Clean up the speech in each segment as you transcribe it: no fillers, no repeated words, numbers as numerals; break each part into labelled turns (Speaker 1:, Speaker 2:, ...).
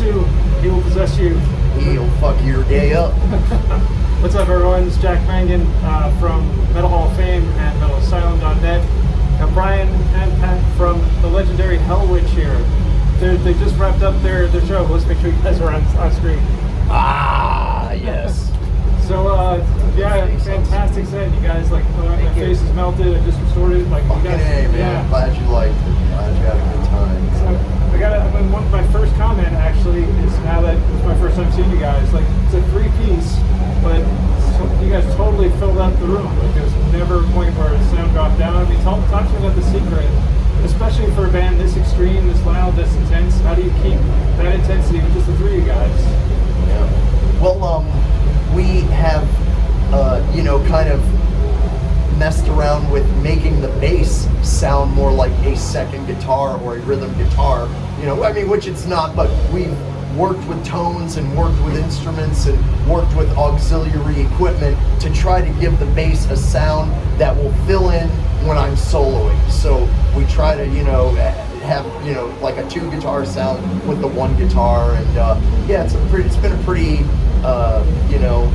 Speaker 1: pursue, he will possess you.
Speaker 2: He'll fuck your day up.
Speaker 1: What's up, everyone? This is Jack Mangan from Metal Hall of Fame and MetalAsylum.net. Got Brian and Pat from the legendary Hellwitch here. They just wrapped up their show. Let's make sure you guys are on screen.
Speaker 2: Ah, yes.
Speaker 1: So, yeah, fantastic set. You guys, like, my face is melted. I just restored it. Like,
Speaker 2: Fucking
Speaker 1: you guys,
Speaker 2: A, man.
Speaker 1: yeah.
Speaker 2: I'm glad you liked it. Glad you had a good time.
Speaker 1: So, my first comment, actually, is now that it's my first time seeing you guys, like, it's a three-piece, but you guys totally filled out the room. Like, there's never a point where the sound dropped down. I mean, talk to me about the secret, especially for a band this extreme, this loud, this intense. How do you keep that intensity with just the three of you guys?
Speaker 2: Yeah. Well, we have, kind of messed around with making the bass sound more like a second guitar or a rhythm guitar. Which it's not, but we've worked with tones and worked with instruments and worked with auxiliary equipment to try to give the bass a sound that will fill in when I'm soloing. So we try to, have, like a two guitar sound with the one guitar, and it's been a pretty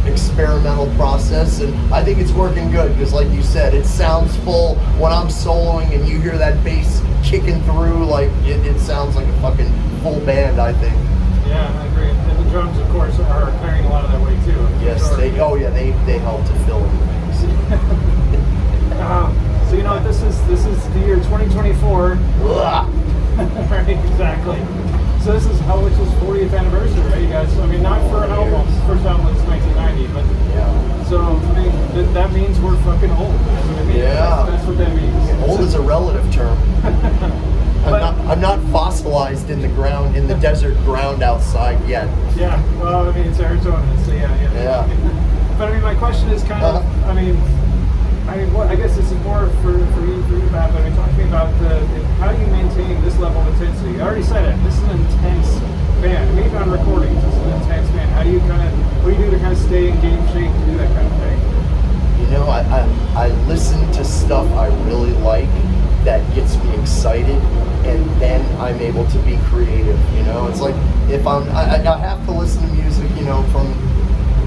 Speaker 2: experimental process, and I think it's working good because, like you said, it sounds full when I'm soloing, and you hear that bass kicking through, like it sounds like a fucking full band, I think.
Speaker 1: Yeah, I agree. And the drums, of course, are carrying a lot of that weight too.
Speaker 2: Yes,
Speaker 1: sure.
Speaker 2: they help to fill in things.
Speaker 1: So this is the year 2024. Right, exactly. So this is Hellwitch's 40th anniversary, right, you guys? So, I mean, not for an album. First album was 1990, but
Speaker 2: yeah.
Speaker 1: So I mean, that means we're fucking old. That's what it means.
Speaker 2: Yeah.
Speaker 1: That's what that means.
Speaker 2: Old is a relative term. I'm not fossilized in the ground, in the desert ground outside yet.
Speaker 1: Yeah. Well, I mean, it's Arizona, so yeah.
Speaker 2: Yeah.
Speaker 1: But I mean, my question is kind of, I guess this is more for you, Pat. But I mean, talk to me about how do you maintain this level of intensity? I already said it. This is an intense band. Maybe on recordings, this is an intense band. How do you what do you do to kind of stay in game shape to do that kind of thing?
Speaker 2: I listen to stuff I really like that gets me excited, and then I'm able to be creative. It's like if I have to listen to music, from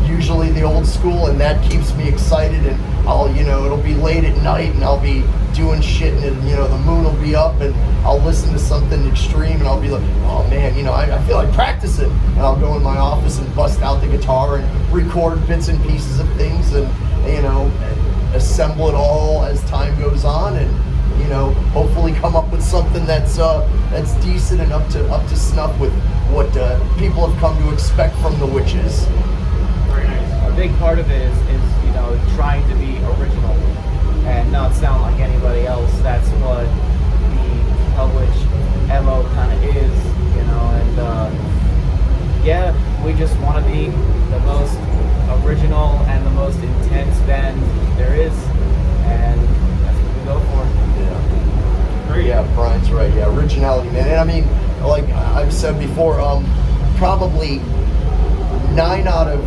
Speaker 2: usually the old school, and that keeps me excited, and I'll, it'll be late at night, and I'll be doing shit, and the moon will be up, and I'll listen to something extreme, and I'll be like, oh man, I feel like practicing, and I'll go in my office and bust out the guitar and record bits and pieces of things, and and assemble it all as time goes on, and hopefully come up with something that's decent and up to snuff with what people have come to expect from the Witches.
Speaker 1: Very nice.
Speaker 3: A big part of it is trying to be original and not sound like anybody else. That's what the Hellwitch MO kind of is, and we just want to be the most original and the most intense band there is, and that's what we go for.
Speaker 2: Yeah.
Speaker 1: Great.
Speaker 2: Yeah, Brian's right. Yeah, originality, man. And I mean, like I've said before, probably 9 out of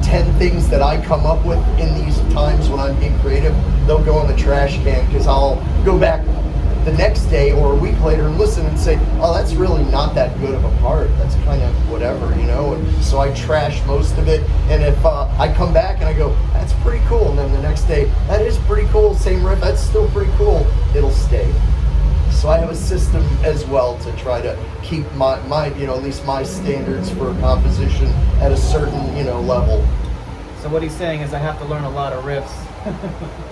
Speaker 2: 10 things that I come up with in these times when I'm being creative, they'll go in the trash can, because I'll go back the next day or a week later and listen and say, oh, that's really not that good of a part. That's kind of whatever, And so I trash most of it. And if I come back and I go, that's pretty cool, and then the next day, that is pretty cool, same riff, that's still pretty cool, it'll stay. So I have a system as well to try to keep my at least my standards for composition at a certain, level.
Speaker 3: So what he's saying is I have to learn a lot of riffs.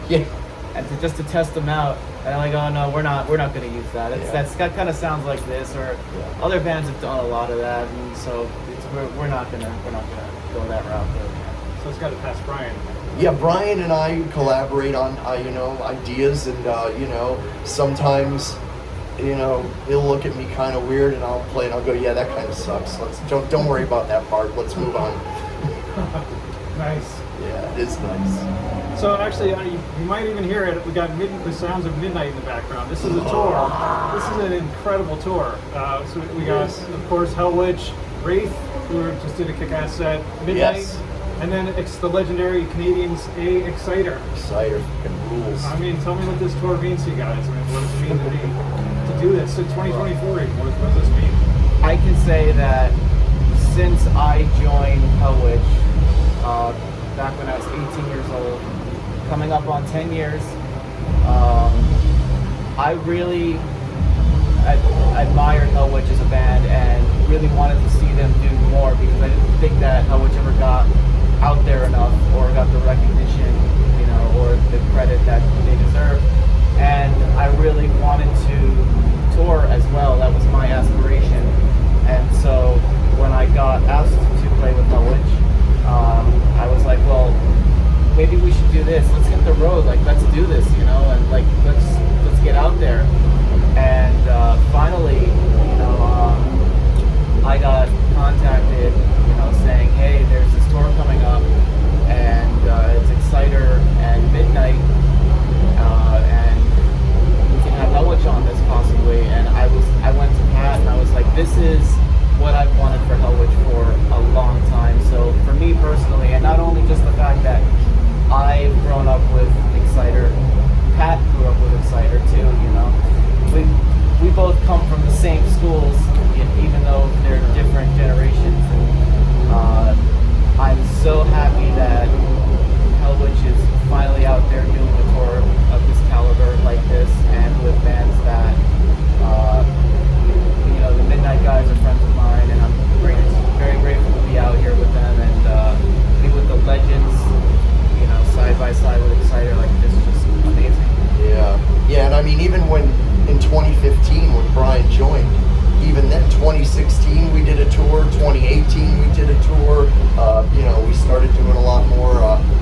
Speaker 2: Yeah.
Speaker 3: And just to test them out, and I'm like, oh no, we're not going to use that. That's kind of sounds like this, or other bands have done a lot of that, and so we're not gonna go that route.
Speaker 1: So it's got to pass Brian.
Speaker 2: Yeah, Brian and I collaborate on ideas, and sometimes he'll look at me kind of weird, and I'll play, and I'll go, yeah, that kind of sucks. Don't worry about that part. Let's move on.
Speaker 1: Nice.
Speaker 2: Yeah, it is nice.
Speaker 1: So actually, you might even hear it. We got the sounds of midnight in the background. This is a tour. This is an incredible tour. So we got, of course, Hellwitch, Wraith, who just did a kick-ass set. Midnight,
Speaker 2: yes.
Speaker 1: And then it's the legendary Canadians, Exciter.
Speaker 2: Exciter fucking rules.
Speaker 1: I mean, tell me what this tour means to you guys. I mean, what does it mean to do this in 2024? What does this mean?
Speaker 3: I can say that since I joined Hellwitch, back when I was 18 years old, coming up on 10 years, I really admired Hellwitch as a band and really wanted to see them do more, because I didn't think that Hellwitch ever got out there enough or got the recognition, you know, or the credit that they deserve. And I really wanted to tour as well. That was my aspiration. And so when I got asked to play with Hellwitch, I was like, well, maybe we should do this. Let's hit the road. Like, let's do this, you know, and like, let's get out there. And finally, you know, I got contacted, you know, saying, hey, there's this tour coming up, and it's Exciter and Midnight, and we can have Hellwitch on this possibly. And I went to Pat and I was like, this is what I've wanted for Hellwitch for a long time. So for me personally, and not only just the fact that I've grown up with Exciter, Pat grew up with Exciter too, you know. We both come from the same schools, even though they're different generations. And I'm so happy that Hellwitch is finally out there doing a tour of this caliber like this, and with bands that, you know, the Midnight guys are friends of mine, and I'm very grateful to be out here with them and be with the legends, you know, side by side with Exciter. Like, this is just amazing.
Speaker 2: Yeah, and I mean, even when in 2015 when Brian joined, even then 2016 we did a tour, 2018 we did a tour. You know, we started doing a lot more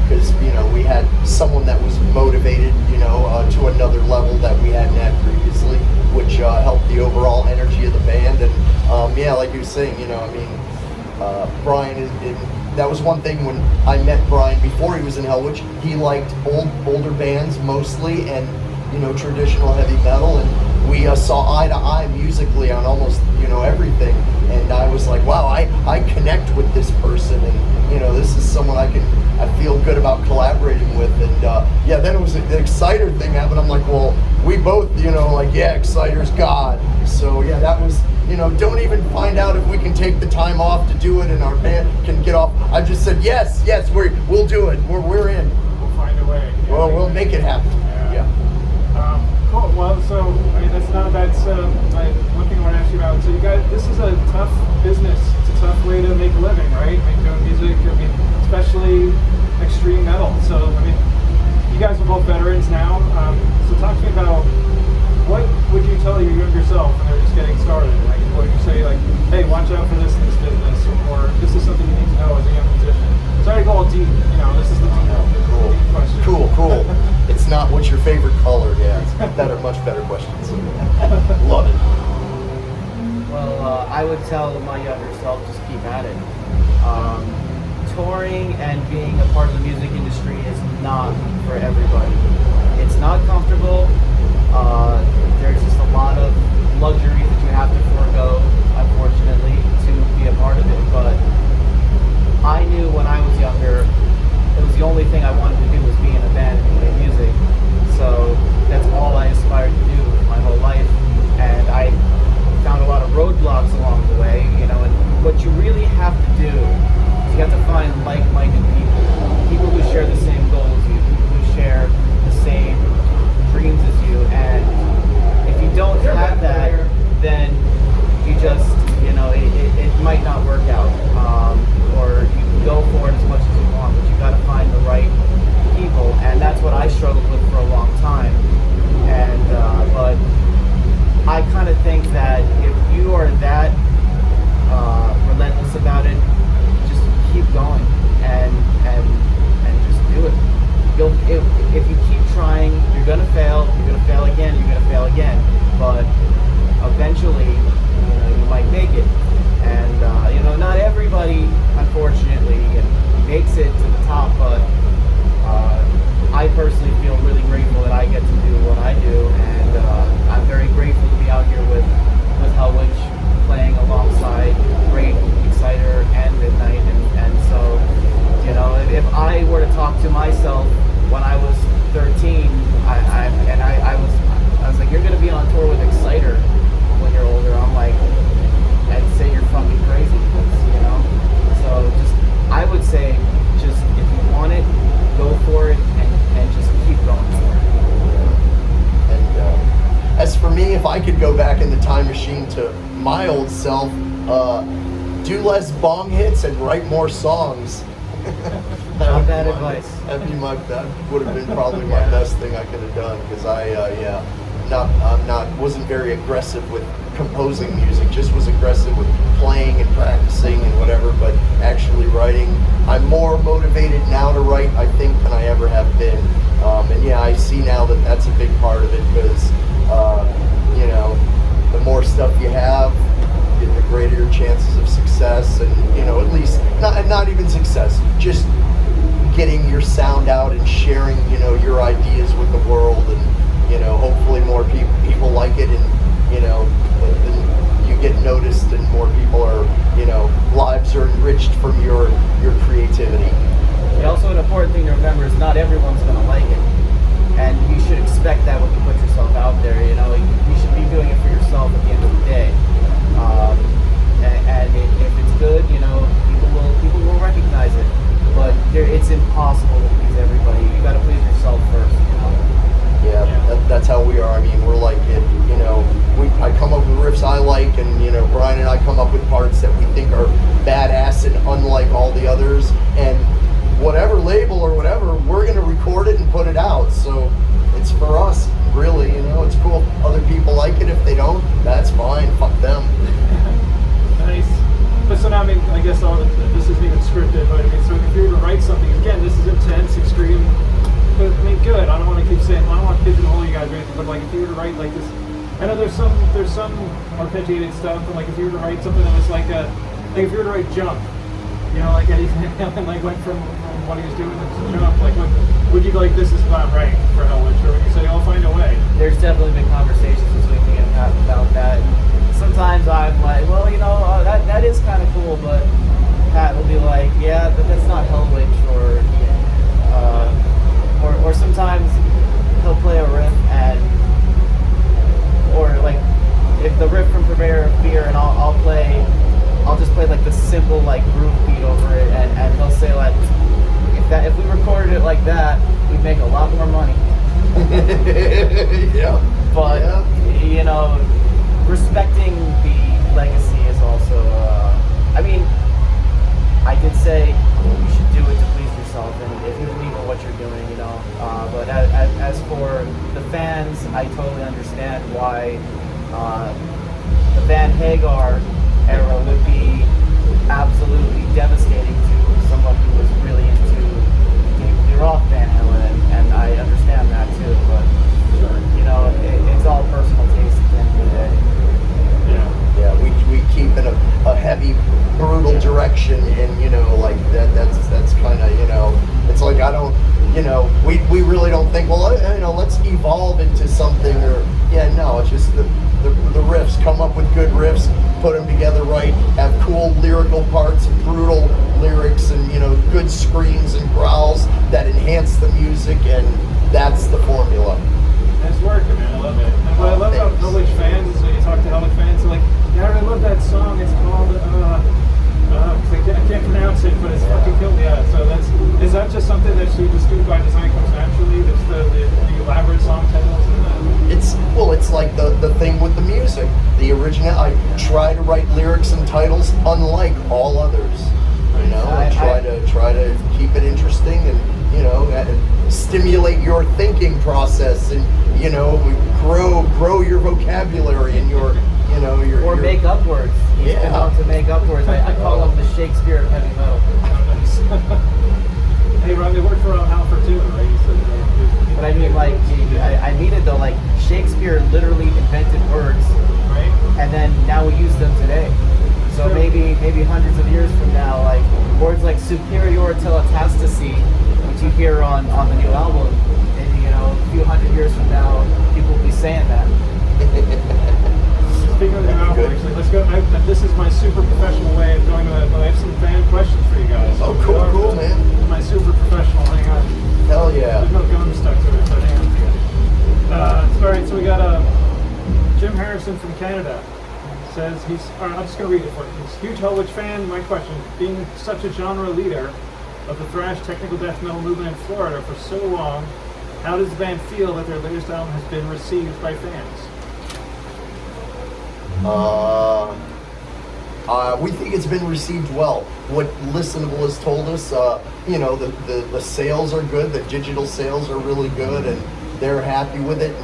Speaker 2: because you know, we had someone that was motivated, you know, to another level that we hadn't had previously, which helped the overall energy of the band. And yeah, like you were saying, you know, I mean, Brian that was one thing when I met Brian before he was in Hellwitch. He liked older bands mostly, and you know, traditional heavy metal, and we saw eye to eye musically on almost, you know, everything. And I was like, wow, I connect with this person, and you know, this is someone I feel good about collaborating with. And yeah, then it was the Exciter thing happened. I'm like, well, we both, you know, like, yeah, Exciter's God. So yeah, that was, you know, don't even find out if we can take the time off to do it and our band can get off. I just said, yes, we'll do it. We're in.
Speaker 1: We'll find a way. Yeah,
Speaker 2: well, we'll make it happen. Yeah.
Speaker 1: Cool. Well, so I mean, that's not a bad. One thing I want to ask you about. So you guys, this is a tough business. It's a tough way to make a living, right? I mean, doing music. I mean, especially extreme metal. So I mean, you guys are both veterans now. So talk to me about, what would you tell your younger self when they're just getting started? Like, what would you say? Like, hey, watch out for this in this business, or this is something you need to know as a young musician. Sorry to go all deep. You know, this is the deep question.
Speaker 2: Cool. It's not what's your favorite color. Yeah, it's much better questions. Love it.
Speaker 3: Well, I would tell my younger self, just keep at it. Touring and being a part of the music industry is not for everybody. It's not comfortable. There's just a lot of luxuries that you have to forego, unfortunately, to be a part of it. But I knew when I was younger, it was the only thing I wanted to do was be in a band and play music. So that's all I aspired to do my whole life. And I found a lot of roadblocks along the way, you know. And what you really have to do is you have to find like-minded people who share the same goals as you, who share the same dreams as you. And if you don't have that, then you just, you know, it might not work out. Or you can go for it as much as you want, but you got to find the right people, and that's what I struggled with for a long time. And but I kind of think that if you are that relentless about it, just keep going and just do it. If you keep trying, you're gonna fail. You're gonna fail again. You're gonna fail again. But eventually, you know, you might make it. And you know, not everybody, unfortunately, makes it to the top. But I personally feel really grateful that I get to do what I do, and I'm very grateful to be out here with Hellwitch, playing alongside great Exciter and Midnight. And so, you know, if I were to talk to myself when I was 13, I was like, you're going to be on tour with Exciter when you're older. I'm
Speaker 2: back in the time machine to my old self, do less bong hits and write more songs.
Speaker 3: Not bad advice.
Speaker 2: That would have been probably my best thing I could have done, because wasn't very aggressive with composing music, just was aggressive with playing and practicing and whatever, but actually writing. I'm more motivated now to write, I think, than I ever have been. And yeah, I see now that that's a big part of it, because, you know, the more stuff you have, the greater your chances of success, and, you know, at least, not even success, just getting your sound out and sharing, you know, your ideas with the world, and, you know, hopefully more people like it, and, you know, you get noticed, and more people are, you know, lives are enriched from your creativity.
Speaker 3: And also, an important thing to remember is not everyone's going to like it, and you should expect that when you put yourself out there. You know, you should be doing it for yourself at the end of the day. And if it's good, you know, people will recognize it. But it's impossible to please everybody. You got to please yourself first. You know?
Speaker 2: Yeah. That's how we are. I mean, we're like it. You know, I come up with riffs I like, and, you know, Brian and I come up with parts that we think are badass and unlike all the others. And whatever label or whatever, we're gonna record it and put it out. So it's for us, really. You know, it's cool. Other people like it. If they don't, that's fine. Fuck them.
Speaker 1: Nice. But so now, I mean, I guess this isn't even scripted, but I mean, so if you were to write something, again, this is intense, extreme, but I mean, good. I don't want to keep saying, I don't want to pigeonhole you guys or anything, but like, if you were to write like this, I know there's some arpeggiated stuff, but like, if you were to write something that was like if you were to write Jump, you know, like anything, and like went from what he was doing to Jump, like, would you be like, this is not right for Hellwitch, or would you say, I'll find a way?
Speaker 3: There's definitely been conversations between me and Pat about that. Sometimes I'm like, well, you know, that is kind of cool, but Pat will be like, yeah, but that's not Hellwitch, or sometimes he'll play a riff, or like if the riff from Purveyor of Fear, and I'll just play like the simple like groove beat over it, and he'll say like, if we recorded it like that, we'd make a lot more money.
Speaker 2: Yeah.
Speaker 3: But you know, respecting the legacy is also, I mean, I did say you should do it to please yourself, and if you believe in what you're doing, you know. But as for the fans, I totally understand why the Van Hagar era would be absolutely devastating to someone who was really into David Lee Roth Van Halen, and I understand that too. But you know, it's all personal taste at the end of the day.
Speaker 2: Yeah, we keep in a heavy, brutal direction, and, you know, like that's kind of, you know, it's like, I don't, you know, we really don't think, well, you know, let's evolve into something, or, yeah, no, it's just the riffs, come up with good riffs, put them together right, have cool lyrical parts, brutal lyrics, and, you know, good screams and growls that enhance the music, and that's the formula.
Speaker 1: It's working, man. I love it. And what I love about Hellwitch fans is when you talk to Hellwitch fans, they're like, yeah, I really love that song. It's called, I can't pronounce it, but it's fucking killed me. Yeah, so is that just something that you just do by design, comes naturally? That's the elaborate song titles and that?
Speaker 2: It's like the thing with the music. The original, I try to write lyrics and titles unlike all others. You know, try to keep it interesting, and, you know, stimulate your thinking process, and, you know, grow your vocabulary and your, you know, your
Speaker 3: make up words.
Speaker 2: Yeah.
Speaker 3: Want to make up words. I call them the Shakespeare of heavy metal.
Speaker 1: Hey, Ron, they worked for Halford too, right?
Speaker 3: But I mean, like, I mean it though. Like, Shakespeare literally invented words,
Speaker 1: right?
Speaker 3: And then now we use them today. So maybe hundreds of years from now, like words like superior teletastasy, which you hear on the new album, maybe, you know, a few hundred years from now, people will be saying that.
Speaker 1: Speaking of the new album, actually, let's go. This is my super professional way of going to it, but I have some fan questions for you guys.
Speaker 2: Oh, cool, man.
Speaker 1: My super professional. Hang on.
Speaker 2: Hell yeah.
Speaker 1: There's no gum stuck to it, but hang on. All right, so we got Jim Harrison from Canada. Says I'm just going to read it for you. He's a huge Hellwitch fan. My question, being such a genre leader of the thrash technical death metal movement in Florida for so long, how does the band feel that their latest album has been received by fans?
Speaker 2: We think it's been received well. What Listenable has told us, the sales are good, the digital sales are really good, and they're happy with it.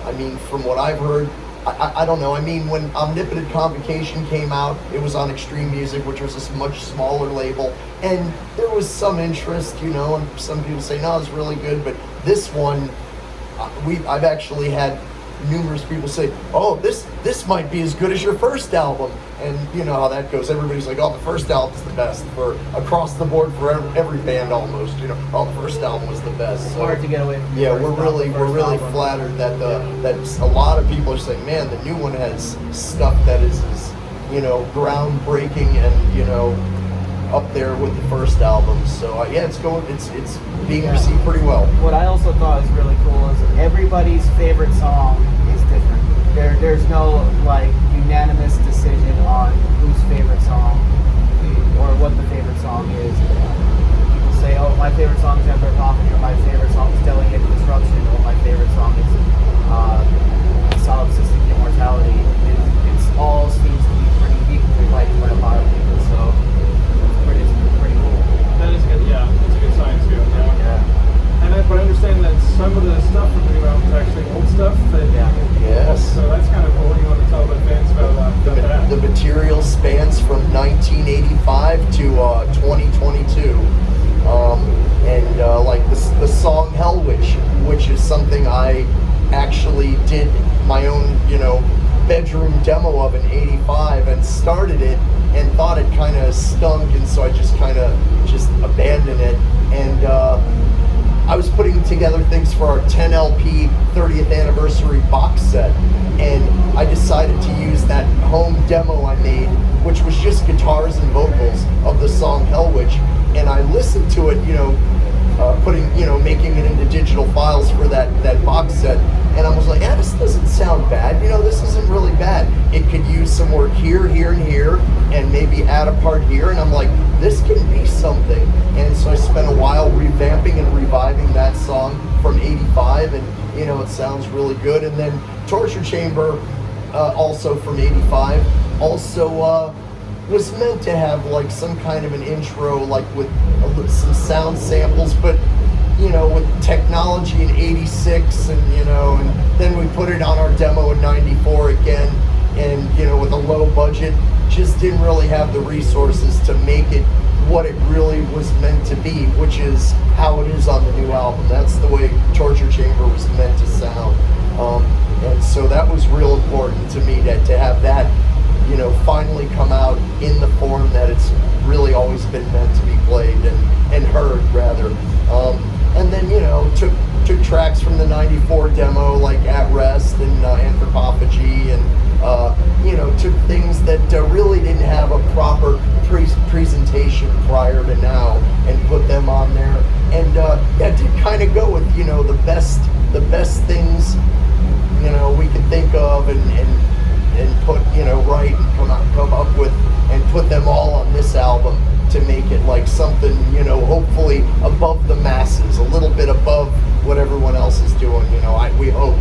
Speaker 2: And from what I've heard, I don't know. When Omnipotent Convocation came out, it was on Extreme Music, which was a much smaller label, and there was some interest, and some people say, no, it's really good, but this one, I've actually had numerous people say, oh, this might be as good as your first album. And you know how that goes. Everybody's like, oh, the first album's the best for across the board for every band almost. Oh, the first album was the best.
Speaker 3: It's hard to get away from.
Speaker 2: Yeah, we're really flattered that that a lot of people are saying, man, the new one has stuff that is groundbreaking and up there with the first album. So it's being received pretty well.
Speaker 3: What I also thought was really cool is everybody's favorite song is different. There's no unanimous decision on whose favorite song or what the favorite song is. People say, oh, my favorite song is Emperor Coffin, or my favorite song is Delegated Disruption, or my favorite song is Solipsistic Immortality. It all seems to be pretty equally liked by a lot of people, so it's pretty cool.
Speaker 1: That is good, yeah. That's a good sign too.
Speaker 3: Yeah.
Speaker 1: But I understand that some of the stuff from the new album is actually old stuff.
Speaker 2: Yes.
Speaker 1: So that's kind of cool. What do you want to tell the fans about that?
Speaker 2: The material spans from 1985 to 2022. The song Hellwitch, which is something I actually did my own, bedroom demo of in 85 and started it and thought it kind of stunk, and so I just abandoned it. And I was putting together things for our 10 LP 30th anniversary box set, and I decided to use that home demo I made, which was just guitars and vocals of the song Hellwitch, and I listened to it, making it into digital files for that box set, and I was like, this doesn't sound bad, this isn't really bad. It could use some work here, and here, and maybe add a part here, and I'm like, this can be something. And so I spent a while revamping and reviving that song from 85, and it sounds really good. And then Torture Chamber, also from 85, also was meant to have some kind of an intro, with some sound samples, but with technology in 86, and and then we put it on our demo in 94 again, and with a low budget, just didn't really have the resources to make it what it really was meant to be, which is how it is on the new album. That's the way Torture Chamber was meant to sound. And so that was real important to me to have that, finally come out in the form that it's really always been meant to be played and heard, rather. And then, took tracks from the 94 demo, like At Rest and Anthropophagy, and took things that really didn't have a proper presentation prior to now, and put them on there. And that did kind of go with the best things we could think of, and put right, and come up with, and put them all on this album to make it something hopefully above the masses, a little bit above what everyone else is doing. We hope.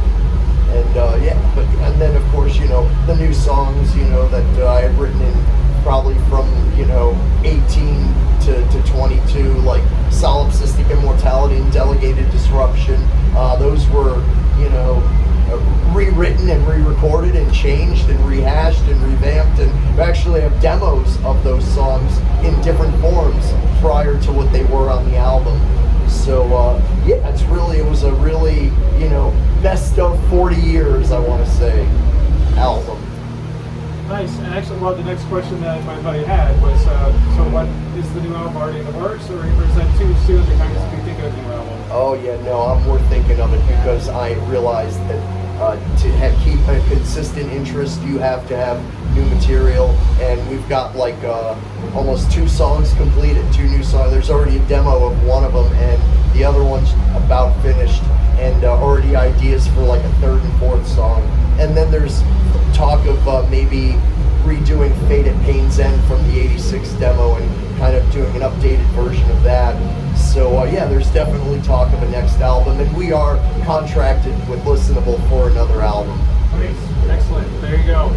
Speaker 2: And then of course the new songs that I had written in probably from 18 to 22, like Solipsistic Immortality and Delegated Disruption. Those were rewritten and re-recorded and changed and rehashed and revamped, and we actually have demos of those songs in different forms prior to what they were on the album. So it was a really best of 40 years, I want to say, album.
Speaker 1: Nice. And actually, the next question that my buddy had was, so what is the new album already in the works, or is that too soon to kind of be thinking of a new album?
Speaker 2: Oh yeah, no, I'm more thinking of it because I realized that to keep a consistent interest, you have to have new material, and we've got almost 2 songs completed, 2 new songs. There's already a demo of one of them, and the other one's about finished, and already ideas for a 3rd and 4th song. And then there's talk of maybe redoing Fate at Pain's End from the 86 demo and kind of doing an updated version of that. So there's definitely talk of a next album, and we are contracted with Listenable for another album.
Speaker 1: Nice. Excellent. There you go.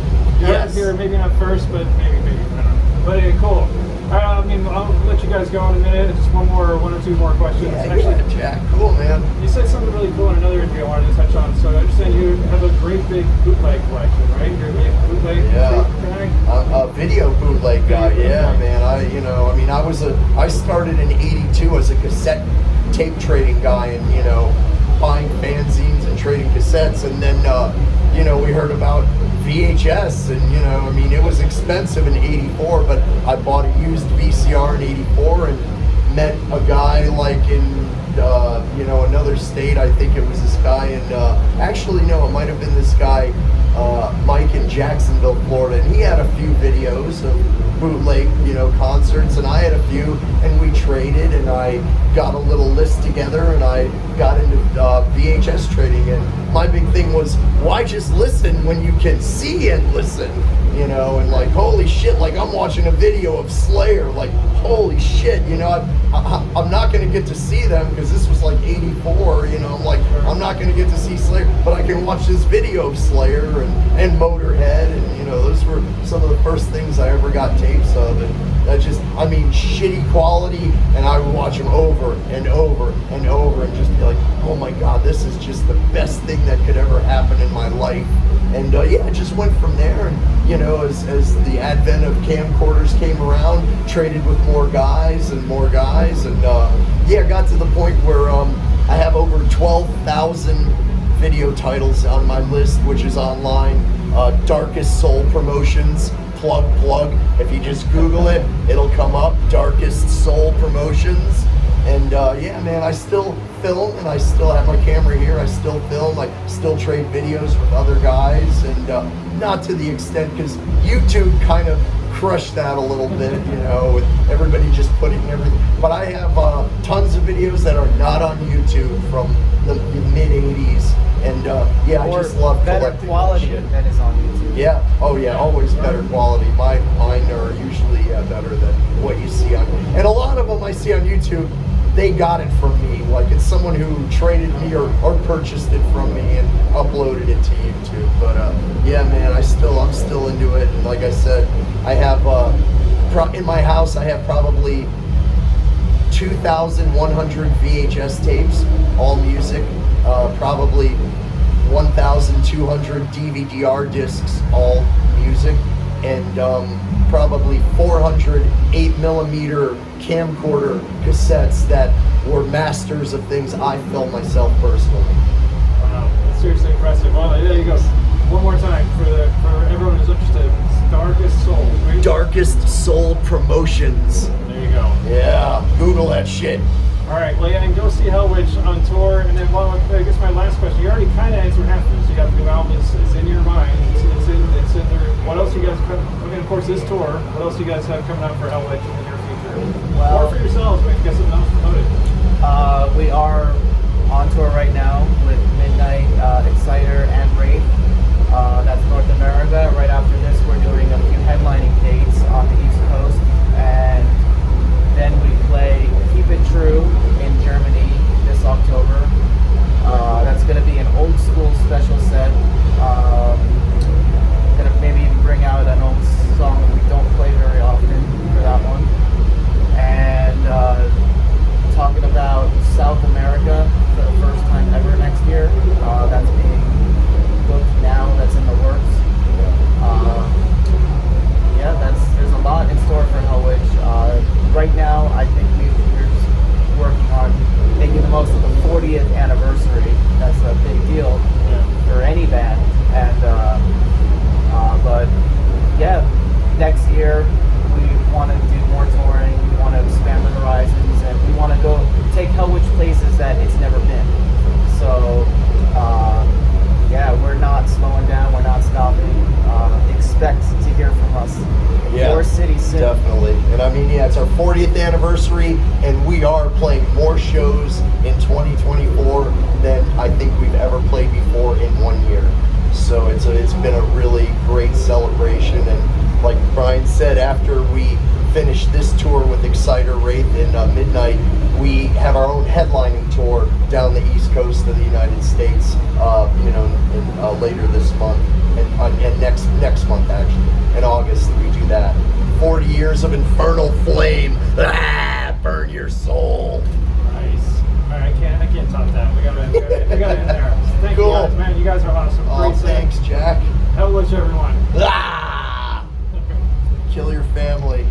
Speaker 1: maybe not first, but maybe. I don't know. But cool. I mean, I'll let you guys go in a minute. Just one or two more questions.
Speaker 2: Yeah, Jack. Cool, man.
Speaker 1: You said something really cool in another interview I wanted to touch on. So I understand you have a great big bootleg collection, right? You're a big bootleg guy?
Speaker 2: I'm a video bootleg guy. Yeah, man. I started in '82 as a cassette tape trading guy, and buying fanzines and trading cassettes, and then we heard about VHS, and it was expensive in '84, but I bought a used VCR in '84 and met a guy like in another state. I think it was this guy in it might have been this guy Mike in Jacksonville, Florida, and he had a few videos of bootleg concerts, and I had a few, and we traded, and I got a little list together, and I got into VHS trading. And my big thing was, why just listen when you can see and listen, and like, holy shit, like I'm watching a video of Slayer, like holy shit, I'm not going to get to see them because this was like '84, I'm like, I'm not going to get to see Slayer, but I can watch this video of Slayer and Motorhead, and those were some of the first things I ever got tapes of, and that just, shitty quality, and I would watch them over and over and over and just be like, oh my god, this is just the best thing that could ever happen in my life. And I just went from there, and as the advent of camcorders came around, traded with more guys, and got to the point where I have over 12,000 video titles on my list, which is online. Darkest Soul Promotions, plug. If you just Google it, it'll come up, Darkest Soul Promotions. And I still film, and I still have my camera here. I still film. I still trade videos with other guys, and not to the extent, because YouTube kind of crushed that a little bit, with everybody just putting everything. But I have tons of videos that are not on YouTube from the mid '80s, and I just love
Speaker 3: better
Speaker 2: collecting
Speaker 3: quality
Speaker 2: shit.
Speaker 3: than is on YouTube.
Speaker 2: Yeah. Oh yeah. Always better quality. Mine are usually better than what you see on. And a lot of them I see on YouTube, they got it from me. Like it's someone who traded me or purchased it from me and uploaded it to YouTube. But I'm still into it. And like I said, I have in my house I have probably 2,100 VHS tapes, all music. Probably 1,200 DVD-R discs, all music, and probably 400 8mm camcorder cassettes that were masters of things I filmed myself personally.
Speaker 1: Wow, that's seriously impressive. Well, there you go. One more time for everyone who's interested. It's Darkest Soul. Right?
Speaker 2: Darkest Soul Promotions.
Speaker 1: There you go.
Speaker 2: Yeah, Google that shit.
Speaker 1: All right, well, and go see Hellwitch on tour. And then, I guess my last question, you already kind of answered half of this. You got the new album, it's in your mind. It's in there. What else you guys, of course, this tour, what else you guys have coming out for Hellwitch in the near future?
Speaker 3: Well,
Speaker 1: or for yourselves, if you got something else promoted.
Speaker 3: We are on tour right now with Midnight, Exciter, and Wraith. That's North America. Right after this, we're doing a few headlining dates on the East Coast, and then we play Keep It True in Germany this October. That's going to be an old school special set. Going to maybe even bring out an old song that we don't play very often for that one. And talking about South America for the first time ever next year. That's being booked now. That's in the works. There's a lot in store for Hellwitch. Right now, I think we're just working on making the most of the 40th anniversary. That's a big deal for any band. And but next year we want to do more touring. We want to expand the horizons, and we want to go take Hellwitch places that it's never been. So we're not slowing down. We're not stopping. Expect to hear from us in your city soon.
Speaker 2: Definitely. And it's our 40th anniversary, and we are playing more shows in 2024 than I think we've ever played before in 1 year. So it's been a really great celebration. And like Brian said, after we finish this tour with Exciter, Wraith, and Midnight, we have our own headlining tour down the East Coast of the United States, later this month, and next month actually, in August. 40 years of infernal flame. Ah, burn your soul.
Speaker 1: Nice. All right, I can't top that. We gotta end there. Thank
Speaker 2: Cool.
Speaker 1: you guys, man. You guys are awesome.
Speaker 2: Oh,
Speaker 1: Great set.
Speaker 2: thanks, Jack.
Speaker 1: Hellwitch, everyone.
Speaker 2: Ah! Kill your family.